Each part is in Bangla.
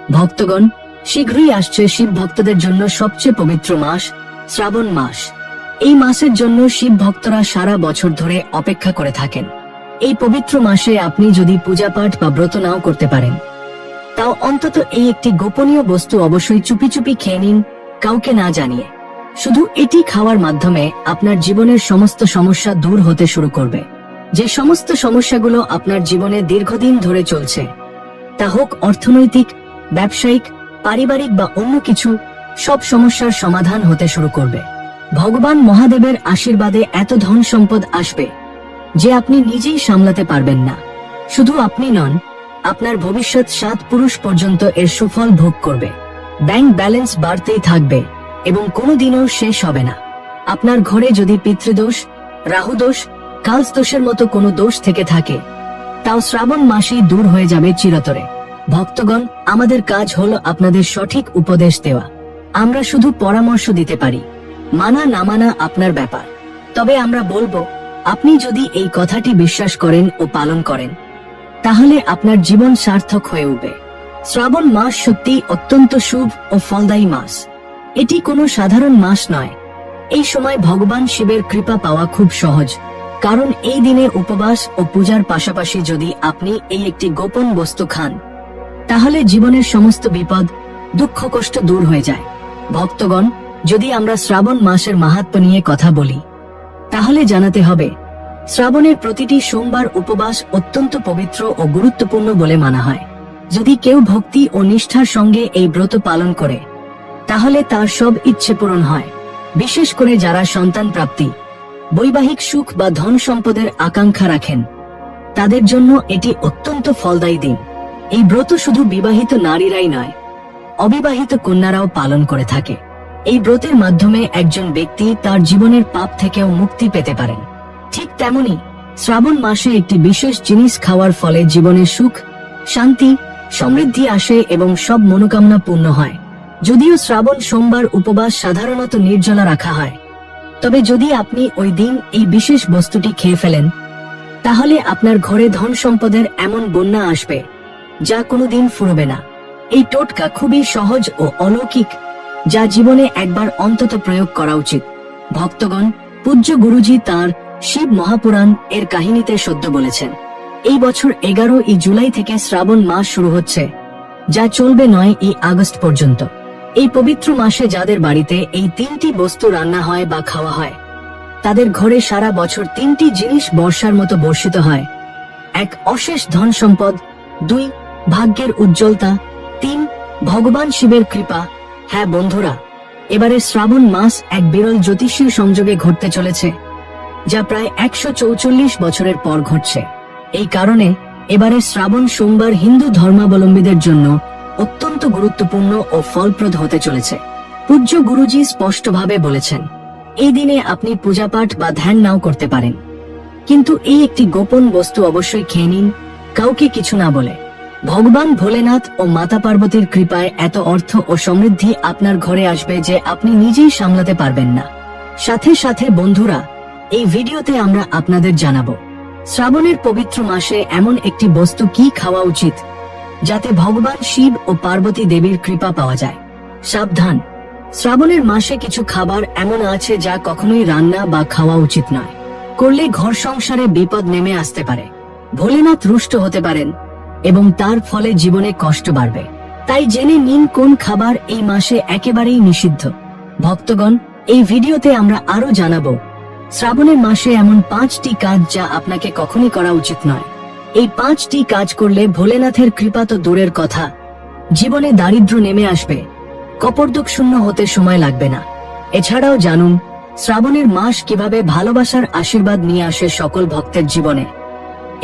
ভক্তগণ, শীঘ্রই আসছে শিব ভক্তদের জন্য সবচেয়ে পবিত্র মাস, শ্রাবণ মাস। এই মাসের জন্য শিব ভক্তরা সারা বছর ধরে অপেক্ষা করে থাকেন। এই পবিত্র মাসে আপনি যদি পূজাপাঠ বা ব্রত নাও করতে পারেন, তাও অন্তত এই একটি গোপনীয় বস্তু অবশ্যই চুপি চুপি খেয়ে নিন, কাউকে না জানিয়ে। শুধু এটি খাওয়ার মাধ্যমে আপনার জীবনের সমস্ত সমস্যা দূর হতে শুরু করবে। যে সমস্ত সমস্যাগুলো আপনার জীবনে দীর্ঘদিন ধরে চলছে, তা হোক অর্থনৈতিক, ব্যবসায়িক, পারিবারিক বা অন্য কিছু, সব সমস্যার সমাধান হতে শুরু করবে। ভগবান মহাদেবের আশীর্বাদে এত ধন সম্পদ আসবে যে আপনি নিজেই সামলাতে পারবেন না। শুধু আপনি নন, আপনার ভবিষ্যৎ 7 পুরুষ পর্যন্ত এর সুফল ভোগ করবে। ব্যাংক ব্যালেন্স বাড়তেই থাকবে এবং কোনোদিনও শেষ হবে না। আপনার ঘরে যদি পিতৃদোষ, রাহুদোষ, কালদোষের মতো কোনো দোষ থেকে থাকে, তাও শ্রাবণ মাসেই দূর হয়ে যাবে চিরতরে। ভক্তগণ, আমাদের কাজ হলো আপনাদের সঠিক উপদেশ দেওয়া। আমরা শুধু পরামর্শ দিতে পারি, মানা না মানা আপনার ব্যাপার। তবে আমরা বলবো, আপনি যদি এই কথাটি বিশ্বাস করেন ও পালন করেন, তাহলে আপনার জীবন সার্থক হয়ে উঠবে। শ্রাবণ মাস সত্যিই অত্যন্ত শুভ ও ফলদায়ী মাস। এটি কোনো সাধারণ মাস নয়। এই সময় ভগবান শিবের কৃপা পাওয়া খুব সহজ, কারণ এই দিনে উপবাস ও পূজার পাশাপাশি যদি আপনি এই একটি গোপন বস্তু খান, তাহলে জীবনের সমস্ত বিপদ, দুঃখ, কষ্ট দূর হয়ে যায়। ভক্তগণ, যদি আমরা শ্রাবণ মাসের মাহাত্ম্য নিয়ে কথা বলি, তাহলে জানাতে হবে, শ্রাবণের প্রতিটি সোমবার উপবাস অত্যন্ত পবিত্র ও গুরুত্বপূর্ণ বলে মানা হয়। যদি কেউ ভক্তি ও নিষ্ঠার সঙ্গে এই ব্রত পালন করে, তাহলে তার সব ইচ্ছে পূরণ হয়। বিশেষ করে যারা সন্তান প্রাপ্তি, বৈবাহিক সুখ বা ধন সম্পদের আকাঙ্ক্ষা রাখেন, তাদের জন্য এটি অত্যন্ত ফলদায়ী দিন। এই ব্রত শুধু বিবাহিত নারীরাই নয়, অবিবাহিত কন্যারাও পালন করে থাকে। এই ব্রতের মাধ্যমে একজন ব্যক্তি তার জীবনের পাপ থেকেও মুক্তি পেতে পারেন। ঠিক তেমনি শ্রাবণ মাসে একটি বিশেষ জিনিস খাওয়ার ফলে জীবনে সুখ, শান্তি, সমৃদ্ধি আসে এবং সব মনোকামনা পূর্ণ হয়। যদিও শ্রাবণ সোমবার উপবাস সাধারণত নির্জলা রাখা হয়, তবে যদি আপনি ওই দিন এই বিশেষ বস্তুটি খেয়ে ফেলেন, তাহলে আপনার ঘরে ধন সম্পদের এমন বন্যা আসবে যা কোনোদিন ফুরবে না। এই টোটকা খুবই সহজ ও অলৌকিক, যা জীবনে একবার অন্তত প্রয়োগ করা উচিত। ভক্তগণ, পূজ্য গুরুজি তাঁর শিব মহাপুরাণ এর কাহিনীতে সদ্য বলেছেন, এই বছর 11ই জুলাই থেকে শ্রাবণ মাস শুরু হচ্ছে, যা চলবে 9ই আগস্ট পর্যন্ত। এই পবিত্র মাসে যাদের বাড়িতে এই 3টি বস্তু রান্না হয় বা খাওয়া হয়, তাদের ঘরে সারা বছর 3টি জিনিস বর্ষার মতো বর্ষিত হয়। 1. অশেষ ধন সম্পদ, 2. ভাগ্যের উজ্জ্বলতা, 3. ভগবান শিবের কৃপা। হ্যাঁ বন্ধুরা, এবারে শ্রাবণ মাস এক বিরল জ্যোতিষীয় সংযোগে ঘটতে চলেছে, যা প্রায় 144 বছরের পর ঘটছে। এই কারণে এবারে শ্রাবণ সোমবার হিন্দু ধর্মাবলম্বীদের জন্য অত্যন্ত গুরুত্বপূর্ণ ও ফলপ্রদ হতে চলেছে। পূজ্য গুরুজি স্পষ্টভাবে বলেছেন, এই দিনে আপনি পূজাপাঠ বা ধ্যান নাও করতে পারেন, কিন্তু এই একটি গোপন বস্তু অবশ্যই খেয়ে নিন, কাউকে কিছু না বলে। ভগবান ভোলেনাথ ও মাতা পার্বতীর কৃপায় এত অর্থ ও সমৃদ্ধি আপনার ঘরে আসবে যে আপনি নিজেই সামলাতে পারবেন না। সাথে সাথে বন্ধুরা, এই ভিডিওতে আমরা আপনাদের জানাবো, শ্রাবণের পবিত্র মাসে এমন একটি বস্তু কি খাওয়া উচিত যাতে ভগবান শিব ও পার্বতী দেবীর কৃপা পাওয়া যায়। সাবধান, শ্রাবণের মাসে কিছু খাবার এমন আছে যা কখনোই রান্না বা খাওয়া উচিত নয়। করলে ঘর সংসারে বিপদ নেমে আসতে পারে, ভোলেনাথ রুষ্ট হতে পারেন এবং তার ফলে জীবনে কষ্ট বাড়বে। তাই জেনে নিন কোন খাবার এই মাসে একেবারেই নিষিদ্ধ। ভক্তগণ, এই ভিডিওতে আমরা আরো জানাবো শ্রাবণের মাসে এমন 5টি কাজ যা আপনাকে কখনই করা উচিত নয়। এই 5টি কাজ করলে ভোলেনাথের কৃপা তো দূরের কথা, জীবনে দারিদ্র্য নেমে আসবে, কপরদুক শূন্য হতে সময় লাগবে না। এছাড়াও জানুন শ্রাবণের মাস কিভাবে ভালোবাসার আশীর্বাদ নিয়ে আসে সকল ভক্তের জীবনে,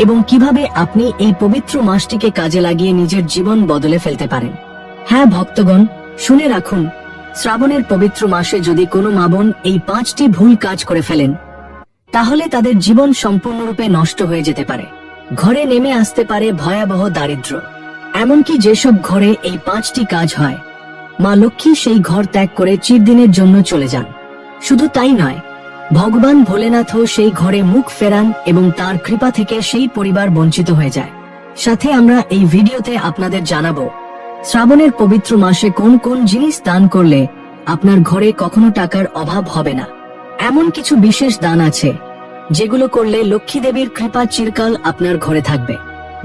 এবং কিভাবে আপনি এই পবিত্র মাসটিকে কাজে লাগিয়ে নিজের জীবন বদলে ফেলতে পারেন। হ্যাঁ ভক্তগণ, শুনে রাখুন, শ্রাবণের পবিত্র মাসে যদি কোনো মা বোন এই 5টি ভুল কাজ করে ফেলেন, তাহলে তাদের জীবন সম্পূর্ণরূপে নষ্ট হয়ে যেতে পারে। ঘরে নেমে আসতে পারে ভয়াবহ দারিদ্র্য। এমনকি যেসব ঘরে এই 5টি কাজ হয়, মা লক্ষ্মী সেই ঘর ত্যাগ করে চিরদিনের জন্য চলে যান। শুধু তাই নয়, ভগবান ভোলেনাথও সেই ঘরে মুখ ফেরান এবং তার কৃপা থেকে সেই পরিবার বঞ্চিত হয়ে যায়। সাথে আমরা এই ভিডিওতে আপনাদের জানাবো শ্রাবণের পবিত্র মাসে কোন কোন জিনিস দান করলে আপনার ঘরে কখনো টাকার অভাব হবে না। এমন কিছু বিশেষ দান আছে যেগুলো করলে লক্ষ্মী দেবীর কৃপা চিরকাল আপনার ঘরে থাকবে।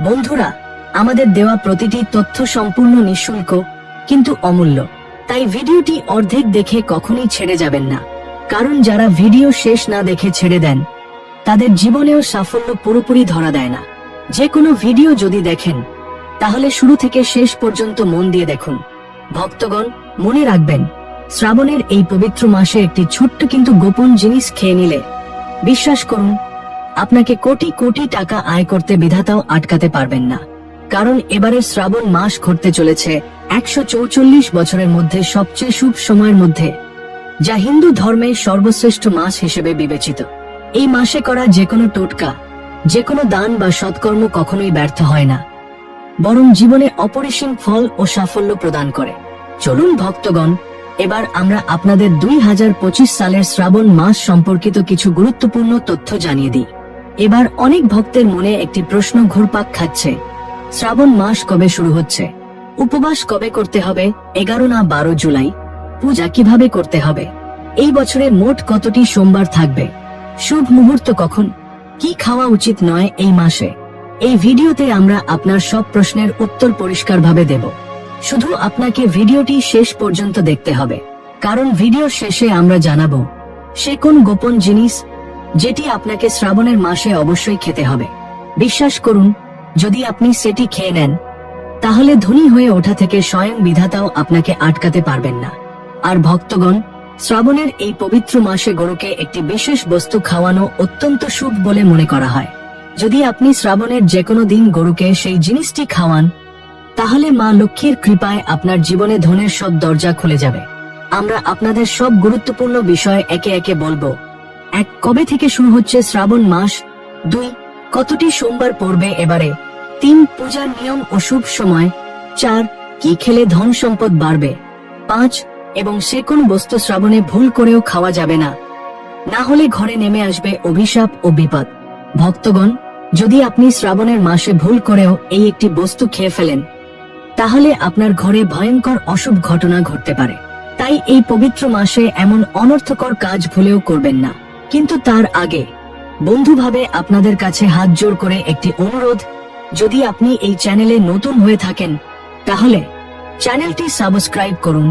বন্ধুরা, আমাদের দেওয়া প্রতিটি তথ্য সম্পূর্ণ নিঃশুল্ক কিন্তু অমূল্য, তাই ভিডিওটি অর্ধেক দেখে কখনোই ছেড়ে যাবেন না। কারণ যারা ভিডিও শেষ না দেখে ছেড়ে দেন তাদের জীবনেও সাফল্য পুরোপুরি ধরা দেয় না। যে কোনো ভিডিও যদি দেখেন তাহলে শুরু থেকে শেষ পর্যন্ত মন দিয়ে দেখুন। ভক্তগণ, মনে রাখবেন, শ্রাবণের এই পবিত্র মাসে একটি ছোট্ট কিন্তু গোপন জিনিস খেয়ে নিলে বিশ্বাস করুন আপনাকে কোটি কোটি টাকা আয় করতে বিধাতাও আটকাতে পারবেন না। কারণ এবারের শ্রাবণ মাস ঘটতে চলেছে 144 বছরের মধ্যে সবচেয়ে শুভ সময়ের মধ্যে, যা হিন্দু ধর্মের সর্বশ্রেষ্ঠ মাস হিসেবে বিবেচিত। এই মাসে করা যে কোনো টোটকা, যে কোনো দান বা সৎকর্ম কখনোই ব্যর্থ হয় না, বরং জীবনে অপরিসীম ফল ও সাফল্য প্রদান করে। চলুন ভক্তগণ, এবার আমরা আপনাদের 2025 সালের শ্রাবণ মাস সম্পর্কিত কিছু গুরুত্বপূর্ণ তথ্য জানিয়ে দিই। এবার অনেক ভক্তের মনে একটি প্রশ্ন ঘুরপাক খাচ্ছে, শ্রাবণ মাস কবে শুরু হচ্ছে? উপবাস কবে করতে হবে? 11 না 12 জুলাই? পূজা কিভাবে করতে হবে? এই বছরে মোট কতটি সোমবার থাকবে? শুভ মুহূর্ত কখন? কি খাওয়া উচিত নয় এই মাসে? এই ভিডিওতে আমরা আপনার সব প্রশ্নের উত্তর পরিষ্কারভাবে দেব। শুধু আপনাকে ভিডিওটি শেষ পর্যন্ত দেখতে হবে, কারণ ভিডিওর শেষে আমরা জানাবো সে কোন গোপন জিনিস যেটি আপনাকে শ্রাবণের মাসে অবশ্যই খেতে হবে। বিশ্বাস করুন, যদি আপনি সেটি খেয়ে নেন তাহলে ধনী হয়ে ওঠা থেকে স্বয়ং বিধাতাও আপনাকে আটকাতে পারবেন না। আর ভক্তগণ, শ্রাবণের এই পবিত্র মাসে গরুকে একটি বিশেষ বস্তু খাওয়ানো অত্যন্ত শুভ বলে মনে করা হয়। যদি আপনি শ্রাবণের যে কোনো দিন গরুকে সেই জিনিসটি খাওয়ান তাহলে মা লক্ষ্মীর কৃপায় আপনার জীবনে ধনের সব দরজা খুলে যাবে। আমরা আপনাদের সব গুরুত্বপূর্ণ বিষয় একে একে বলবো। 1. কবে থেকে শুরু হচ্ছে শ্রাবণ মাস? 2. কতটি সোমবার পড়বে এবারে? 3. পূজার নিয়ম ও শুভ সময়। 4. কি খেলে ধন সম্পদ বাড়বে? 5. এবং সে কোন বস্তু শ্রাবণে ভুল করেও খাওয়া যাবে না, না হলে ঘরে নেমে আসবে অভিশাপ ও বিপদ। ভক্তগণ, যদি আপনি শ্রাবণের মাসে ভুল করেও এই একটি বস্তু খেয়ে ফেলেন তাহলে আপনার ঘরে ভয়ঙ্কর অশুভ ঘটনা ঘটতে পারে। তাই এই পবিত্র মাসে এমন অনর্থকর কাজ ভুলেও করবেন না। কিন্তু তার আগে বন্ধুভাবে আপনাদের কাছে হাত জোড় করে একটি অনুরোধ, যদি আপনি এই চ্যানেলে নতুন হয়ে থাকেন তাহলে চ্যানেলটি সাবস্ক্রাইব করুন,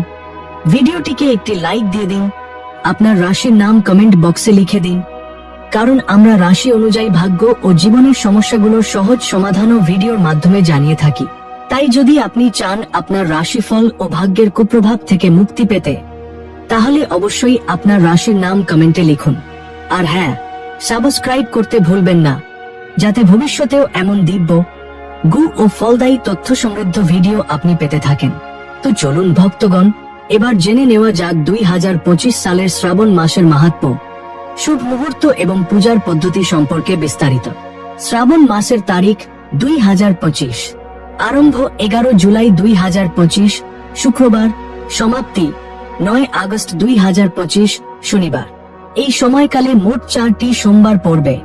ভিডিওটিকে একটি লাইক দিয়ে দিন, আপনার রাশির নাম কমেন্ট বক্সে লিখে দিন। কারণ আমরা রাশি অনুযায়ী ভাগ্য ও জীবনের সমস্যাগুলোর সহজ সমাধানও ভিডিওর মাধ্যমে জানিয়ে থাকি। তাই যদি আপনি চান আপনার রাশিফল ও ভাগ্যের কুপ্রভাব থেকে মুক্তি পেতে তাহলে অবশ্যই আপনার রাশির নাম কমেন্টে লিখুন। আর হ্যাঁ, সাবস্ক্রাইব করতে ভুলবেন না, যাতে ভবিষ্যতেও এমন দিব্য গু ও ফলদায়ী তথ্য সমৃদ্ধ ভিডিও আপনি পেতে থাকেন। তো চলুন ভক্তগণ, এবার জেনে নেওয়া যাক 2025 সালের শ্রাবণ মাসের মাহাত্ম্য, শুভ মুহূর্ত এবং পূজার পদ্ধতি সম্পর্কে বিস্তারিত। শ্রাবণ মাসের তারিখ 2025, আরম্ভ 11 জুলাই 2025 শুক্রবার, সমাপ্তি 9 আগস্ট 2025 শনিবার। এই সময়কালে মোট 4টি সোমবার পড়বে,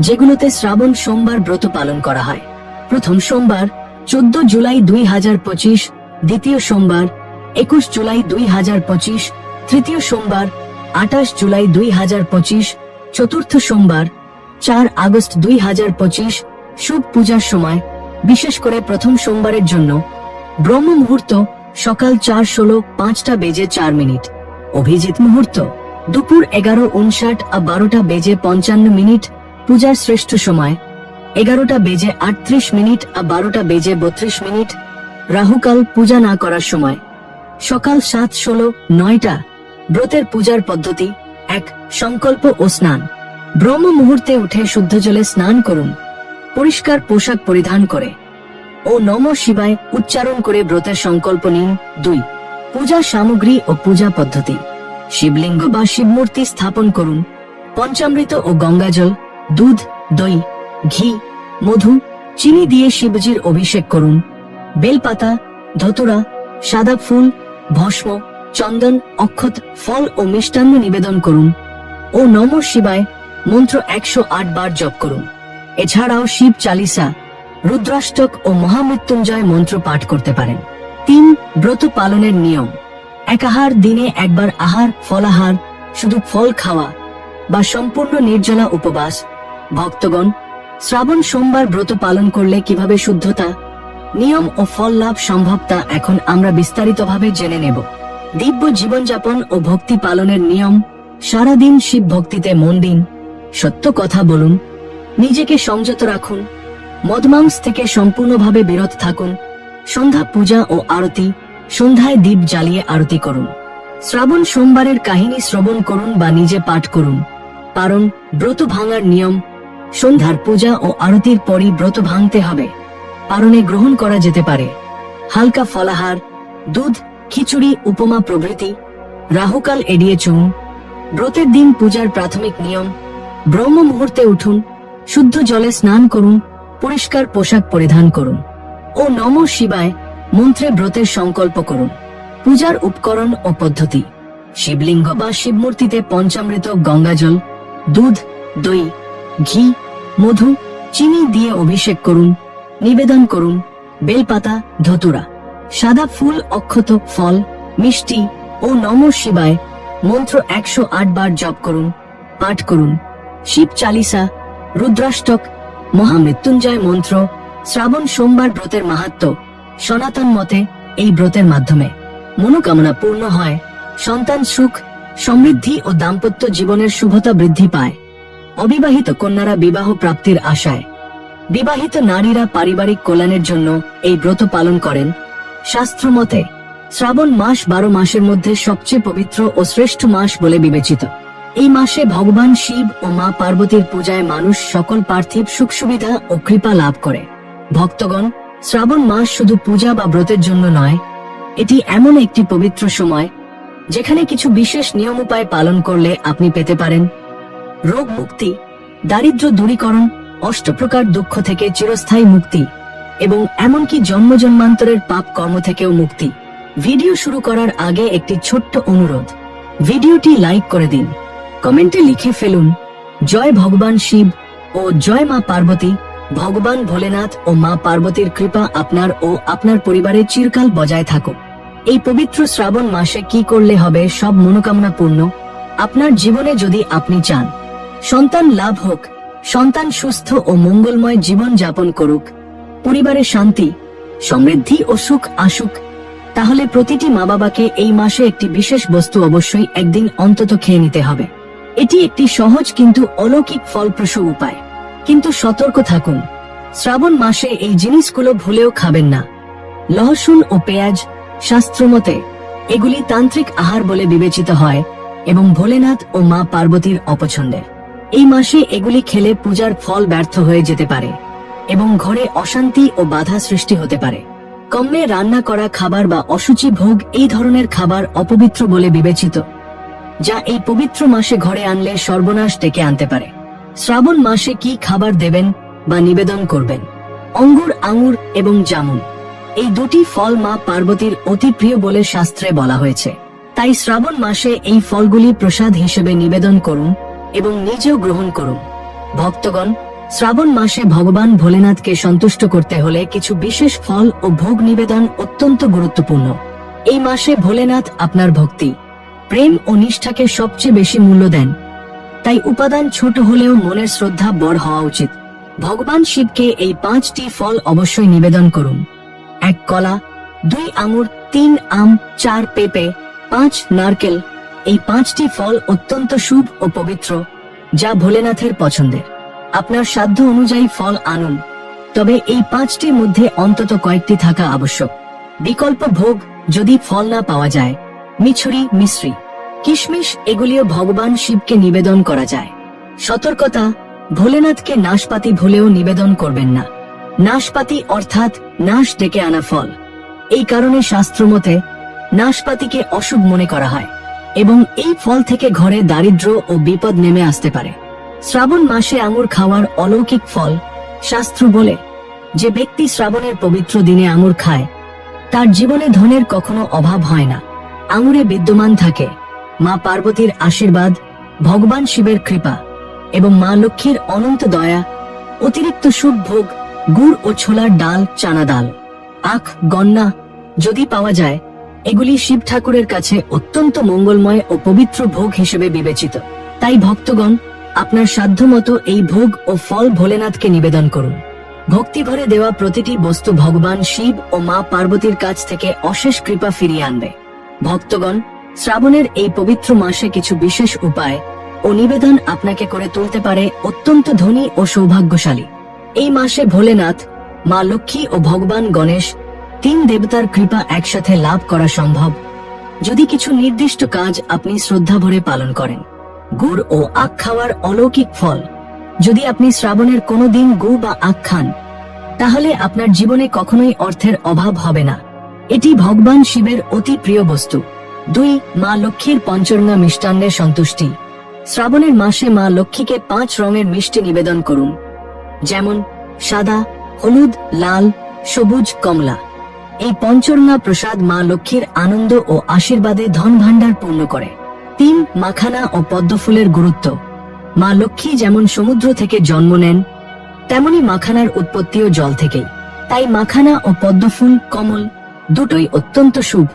যেগুলোতে শ্রাবণ সোমবার ব্রত পালন করা হয়। প্রথম সোমবার 14 জুলাই 2025, দ্বিতীয় সোমবার 21 জুলাই 2025, তৃতীয় সোমবার 28 জুলাই 2025, চতুর্থ সোমবার 4 আগস্ট 2025। শুভ পূজার সময়, বিশেষ করে প্রথম সোমবারের জন্য ব্রহ্ম মুহূর্ত সকাল 4:16 5টা বেজে 4 মিনিট, অভিজিৎ মুহূর্ত দুপুর 11:59 আর 12টা বেজে 55 মিনিট, পূজার শ্রেষ্ঠ সময় 11টা বেজে 38 মিনিট আর 12টা বেজে 32 মিনিট, রাহুকাল পূজা না করার সময় সকাল 7:16 9টা। ব্রতের পূজার পদ্ধতি: 1. সংকল্প ও স্নান। ব্রহ্ম মুহূর্তে উঠে শুদ্ধ জলে স্নান করুন, পরিষ্কার পোশাক পরিধান করে ও নমঃ শিবায় উচ্চারণ করে ব্রতের সংকল্প নিন। 2. পূজা সামগ্রী ও পূজা পদ্ধতি: শিবলিঙ্গ বা শিবমূর্তি স্থাপন করুন, পঞ্চামৃত ও গঙ্গাজল, দুধ, দই, ঘি, মধু, চিনি দিয়ে শিবজির অভিষেক করুন, বেলপাতা, ধতুরা, সাদা ফুল, ভস্ম, চন্দন, অক্ষত, ফল ও মিষ্টান্ন নিবেদন করুন ও নমঃ শিবায় মন্ত্র 108 বার জপ করুন। এছাড়াও শিব চালিসা, রুদ্রাষ্টক ও মহামৃত্যুঞ্জয় মন্ত্র পাঠ করতে পারেন। 3. ব্রত পালনের নিয়ম। একাহার, দিনে একবার আহার, ফলাহার, শুধু ফল খাওয়া বা সম্পূর্ণ নির্জলা উপবাস। ভক্তগণ, শ্রাবণ সোমবার ব্রত পালন করলে কিভাবে শুদ্ধতা, নিয়ম ও ফল লাভ সম্ভব তা এখন আমরা বিস্তারিতভাবে জেনে নেব। দিব্য জীবনযাপন ও ভক্তি পালনের নিয়ম। সারাদিন শিব ভক্তিতে মন দিন, সত্য কথা বলুন, নিজেকে সংযত রাখুন, মদমাংস থেকে সম্পূর্ণভাবে বিরত থাকুন। সন্ধ্যা পূজা ও আরতি, সন্ধ্যায় দীপ জ্বালিয়ে আরতি করুন। শ্রাবণ সোমবারের কাহিনী শ্রবণ করুন বা নিজে পাঠ করুন। পারণ, ব্রত ভাঙার নিয়ম। সন্ধ্যার পূজা ও আরতির পরই ব্রত ভাঙতে হবে। পারণে গ্রহণ করা যেতে পারে হালকা ফলাহার, দুধ, খিচুড়ি, উপমা প্রভৃতি। রাহুকাল এড়িয়ে চলুন। ব্রতের দিন পূজার প্রাথমিক নিয়ম। ব্রহ্ম মুহূর্তে উঠুন, শুদ্ধ জলে স্নান করুন, পরিষ্কার পোশাক পরিধান করুন ও নমঃ শিবায় মন্ত্রে ব্রতের সংকল্প করুন। পূজার উপকরণ ও পদ্ধতি। শিবলিঙ্গ বা শিবমূর্তিতে পঞ্চামৃত, গঙ্গাজল, দুধ, দই, ঘি, মধু, চিনি দিয়ে অভিষেক করুন। নিবেদন করুন বেলপাতা, ধতুরা, সাদা ফুল, অক্ষত, ফল, মিষ্টি ও নমঃ শিবায় মন্ত্র 108 বার জপ করুন, পাঠ করুন। শিব চালিসা, রুদ্রাষ্টক, মহামৃত্যুঞ্জয় মন্ত্র। শ্রাবণ সোমবার ব্রতের মাহাত্ম্য। সনাতন মতে এই ব্রতের মাধ্যমে মনোকামনা পূর্ণ হয়, সন্তান সুখ, সমৃদ্ধি ও দাম্পত্য জীবনের শুভতা বৃদ্ধি পায়। অবিবাহিত কন্যারা বিবাহ প্রাপ্তির আশায়, বিবাহিত নারীরা পারিবারিক কল্যাণের জন্য এই ব্রত পালন করেন। শাস্ত্র মতে শ্রাবণ মাস 12 মাসের মধ্যে সবচেয়ে পবিত্র ও শ্রেষ্ঠ মাস বলে বিবেচিত। এই মাসে ভগবান শিব ও মা পার্বতীর পূজায় মানুষ সকল পার্থিব সুখ সুবিধা ও কৃপা লাভ করে। ভক্তগণ, শ্রাবণ মাস শুধু পূজা বা ব্রতের জন্য নয়, এটি এমন একটি পবিত্র সময় যেখানে কিছু বিশেষ নিয়ম উপায় পালন করলে আপনি পেতে পারেন রোগ মুক্তি, দারিদ্র্য দূরীকরণ, অষ্টপ্রকার দুঃখ থেকে চিরস্থায়ী মুক্তি এবং এমনকি জন্ম জন্মান্তরের পাপ কর্ম থেকেও মুক্তি। ভিডিও শুরু করার আগে একটি ছোট্ট অনুরোধ, ভিডিওটি লাইক করে দিন, কমেন্টে লিখে ফেলুন জয় ভগবান শিব ও জয় মা পার্বতী। ভগবান ভোলেনাথ ও মা পার্বতীর কৃপা আপনার ও আপনার পরিবারের চিরকাল বজায় থাকুক। এই পবিত্র শ্রাবণ মাসে কি করলে হবে সব মনোকামনা পূর্ণ? আপনার জীবনে যদি আপনি চান সন্তান লাভ হোক, সন্তান সুস্থ ও মঙ্গলময় জীবন যাপন করুক, পরিবারে শান্তি, সমৃদ্ধি ও সুখ আসুক, তাহলে প্রতিটি মা বাবাকে এই মাসে একটি বিশেষ বস্তু অবশ্যই একদিন অন্তত খেয়ে নিতে হবে। এটি একটি সহজ কিন্তু অলৌকিক ফলপ্রসূ উপায়। কিন্তু সতর্ক থাকুন, শ্রাবণ মাসে এই জিনিসগুলো ভুলেও খাবেন না। লহসুন ও পেঁয়াজ, শাস্ত্রমতে এগুলি তান্ত্রিক আহার বলে বিবেচিত হয় এবং ভোলেনাথ ও মা পার্বতীর অপছন্দের। এই মাসে এগুলি খেলে পূজার ফল ব্যর্থ হয়ে যেতে পারে এবং ঘরে অশান্তি ও বাধা সৃষ্টি হতে পারে। কম্মে রান্না করা খাবার বা অশুচি ভোগ এই ধরনের খাবার অপবিত্র বলে বিবেচিত, যা এই পবিত্র মাসে ঘরে আনলে সর্বনাশ ডেকে আনতে পারে। শ্রাবণ মাসে কি খাবার দেবেন বা নিবেদন করবেন? অঙ্গুর, আঙুর এবং জামুন, এই দুটি ফল মা পার্বতীর অতি প্রিয় বলে শাস্ত্রে বলা হয়েছে। তাই শ্রাবণ মাসে এই ফলগুলি প্রসাদ হিসেবে নিবেদন করুন এবং নিজেও গ্রহণ করুন। ভক্তগণ, শ্রাবণ মাসে ভগবান ভোলেনাথকে সন্তুষ্ট করতে হলে কিছু বিশেষ ফল ও ভোগ নিবেদন অত্যন্ত গুরুত্বপূর্ণ। এই মাসে ভোলেনাথ আপনার ভক্তি, প্রেম ও নিষ্ঠাকে সবচেয়ে বেশি মূল্য দেন, তাই উপাদান ছোট হলেও মনের শ্রদ্ধা বড় হওয়া উচিত। ভগবান শিবকে এই 5টি ফল অবশ্যই নিবেদন করুন। 1 কলা, 2 আঙুর, 3 আম, 4 পেঁপে, 5 নারকেল। এই 5টি ফল অত্যন্ত শুভ ও পবিত্র, যা ভোলেনাথের পছন্দের। আপনার সাধ্য অনুযায়ী ফল আনুন, তবে এই 5টির মধ্যে অন্তত কয়েকটি থাকা আবশ্যক। বিকল্প ভোগ যদি ফল না পাওয়া যায়, মিছরি, মিশ্রি, কিশমিশ এগুলিও ভগবান শিবকে নিবেদন করা যায়। সতর্কতা, ভোলেনাথকে নাশপাতি ভুলেও নিবেদন করবেন না। নাশপাতি অর্থাৎ নাশ ডেকে আনা ফল। এই কারণে শাস্ত্রমতে নাশপাতিকে অশুভ মনে করা হয় এবং এই ফল থেকে ঘরে দারিদ্র্য ও বিপদ নেমে আসতে পারে। শ্রাবণ মাসে আঙুর খাওয়ার অলৌকিক ফল। শাস্ত্র বলে, যে ব্যক্তি শ্রাবণের পবিত্র দিনে আঙুর খায় তার জীবনে ধনের কখনো অভাব হয় না। আঙুরে বিদ্যমান থাকে মা পার্বতীর আশীর্বাদ, ভগবান শিবের কৃপা এবং মা লক্ষ্মীর অনন্ত দয়া। অতিরিক্ত শুভ ভোগ গুড় ও ছোলার ডাল, চানা ডাল, আখ, গন্না, যদি পাওয়া যায়, এগুলি শিব ঠাকুরের কাছে অত্যন্ত মঙ্গলময় ও পবিত্র ভোগ হিসেবে বিবেচিত। তাই ভক্তগণ, আপনার সাধ্যমতো এই ভোগ ও ফল ভোলেনাথকে নিবেদন করুন। ভক্তি ভরে দেওয়া প্রতিটি বস্তু ভগবান শিব ও মা পার্বতীর কাছ থেকে অশেষ কৃপা ফিরিয়ে আনবে। ভক্তগণ, শ্রাবণের এই পবিত্র মাসে কিছু বিশেষ উপায় ও নিবেদন আপনাকে করে তুলতে পারে অত্যন্ত ধনী ও সৌভাগ্যশালী। এই মাসে ভোলেনাথ, মা লক্ষ্মী ও ভগবান গণেশ তিন দেবতার কৃপা একসাথে লাভ করা সম্ভব যদি কিছু নির্দিষ্ট কাজ আপনি শ্রদ্ধা ভরে পালন করেন। গুড় ও আখ খাওয়ার অলৌকিক ফল। যদি আপনি শ্রাবণের কোনো দিন গুড় বা আখ খান, তাহলে আপনার জীবনে কখনোই অর্থের অভাব হবে না। এটি ভগবান শিবের অতি প্রিয় বস্তু। 2. মা লক্ষ্মীর পঞ্চরঙা মিষ্টান্নের সন্তুষ্টি। শ্রাবণের মাসে মা লক্ষ্মীকে 5 রঙের মিষ্টি নিবেদন করুন, যেমন সাদা, হলুদ, লাল, সবুজ, কমলা। এই পঞ্চরঙা প্রসাদ মা লক্ষ্মীর আনন্দ ও আশীর্বাদে ধন ভাণ্ডার পূর্ণ করে। 3. মাখানা ও পদ্মফুলের গুরুত্ব। মা লক্ষ্মী যেমন সমুদ্র থেকে জন্ম নেন, তেমনি মাখানার উৎপত্তিও জল থেকেই। তাই মাখানা ও পদ্মফুল, কমল দুটোই অত্যন্ত শুভ।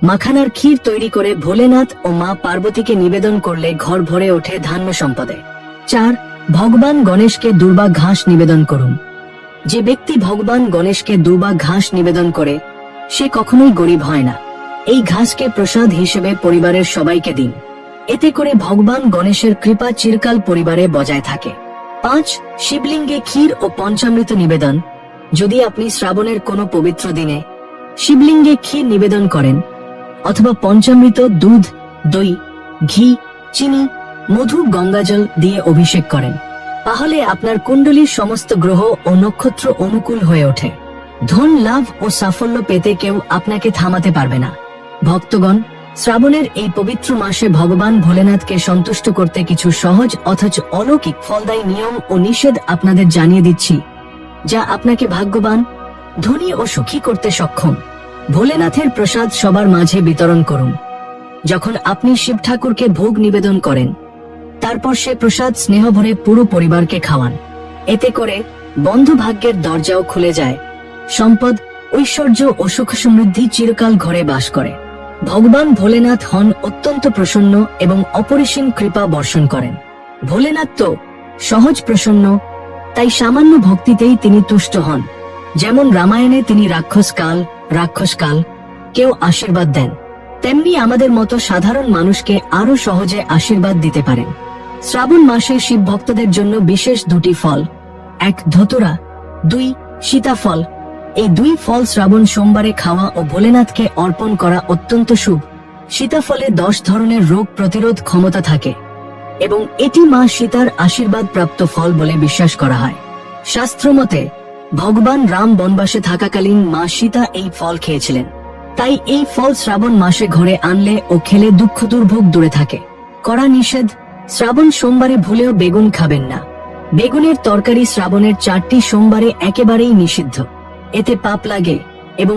মাখানার ক্ষীর তৈরি করে ভোলেনাথ ও মা পার্বতীকে নিবেদন করলে ঘর ভরে ওঠে ধান্য সম্পদে। 4. ভগবান গণেশকে দুর্বা ঘাস নিবেদন করুন। যে ব্যক্তি ভগবান গণেশকে দুর্বা ঘাস নিবেদন করে, সে কখনোই গরিব হয় না। এই ঘাসকে প্রসাদ হিসেবে পরিবারের সবাইকে দিন। এতে করে ভগবান গণেশের কৃপা চিরকাল পরিবারে বজায় থাকে। 5. শিবলিঙ্গে ক্ষীর ও পঞ্চামৃত নিবেদন। যদি আপনি শ্রাবণের কোনো পবিত্র দিনে শিবলিঙ্গে ক্ষীর নিবেদন করেন অথবা পঞ্চামৃত, দুধ, দই, ঘি, চিনি, মধু, গঙ্গাজল দিয়ে অভিষেক করেন, তাহলে আপনার কুণ্ডলীর সমস্ত গ্রহ ও নক্ষত্র অনুকূল হয়ে ওঠে। ধন লাভ ও সাফল্য পেতে কেউ আপনাকে থামাতে পারবে না। ভক্তগণ, শ্রাবণের এই পবিত্র মাসে ভগবান ভোলেনাথকে সন্তুষ্ট করতে কিছু সহজ অথচ অলৌকিক ফলদায়ী নিয়ম ও নিষেধ আপনাদের জানিয়ে দিচ্ছি, যা আপনাকে ভাগ্যবান, ধনী ও সুখী করতে সক্ষম। ভোলেনাথের প্রসাদ সবার মাঝে বিতরণ করুন। যখন আপনি শিব ঠাকুরকে ভোগ নিবেদন করেন, তারপর সে প্রসাদ স্নেহ ভরে পুরো পরিবারকে খাওয়ান। এতে করে বন্ধ ভাগ্যের দরজাও খুলে যায়। সম্পদ, ঐশ্বর্য ও সুখ সমৃদ্ধি চিরকাল ঘরে বাস করে। ভগবান ভোলেনাথ হন অত্যন্ত প্রসন্ন এবং অপরিসীম কৃপা বর্ষণ করেন। ভোলেনাথ তো সহজ প্রসন্ন, তাই সামান্য ভক্তিতেই তিনি তুষ্ট হন। যেমন রামায়ণে তিনি রাক্ষসকাল কেউ আশীর্বাদ দেন, তেমনি আমাদের মতো সাধারণ মানুষকে আরো সহজে আশীর্বাদ দিতে পারেন। শ্রাবণ মাসে শিব ভক্তদের জন্য বিশেষ 2টি ফল। 1. ধতুরা, 2. সীতাফল। এই 2 ফল শ্রাবণ সোমবারে খাওয়া ও ভোলেনাথকে অর্পণ করা অত্যন্ত শুভ। সীতাফলে 10 ধরনের রোগ প্রতিরোধ ক্ষমতা থাকে এবং এটি মা সীতার আশীর্বাদ প্রাপ্ত ফল বলে বিশ্বাস করা হয়। শাস্ত্রমতে ভগবান রাম বনবাসে থাকাকালীন মা সীতা এই ফল খেয়েছিলেন। তাই এই ফল শ্রাবণ মাসে ঘরে আনলে ও খেলে দুঃখ দুর্ভোগ দূরে থাকে। করা নিষেধ, শ্রাবণ সোমবারে ভুলেও বেগুন খাবেন না। বেগুনের তরকারি শ্রাবণের 4টি সোমবারে একেবারেই নিষিদ্ধ। এতে পাপ লাগে এবং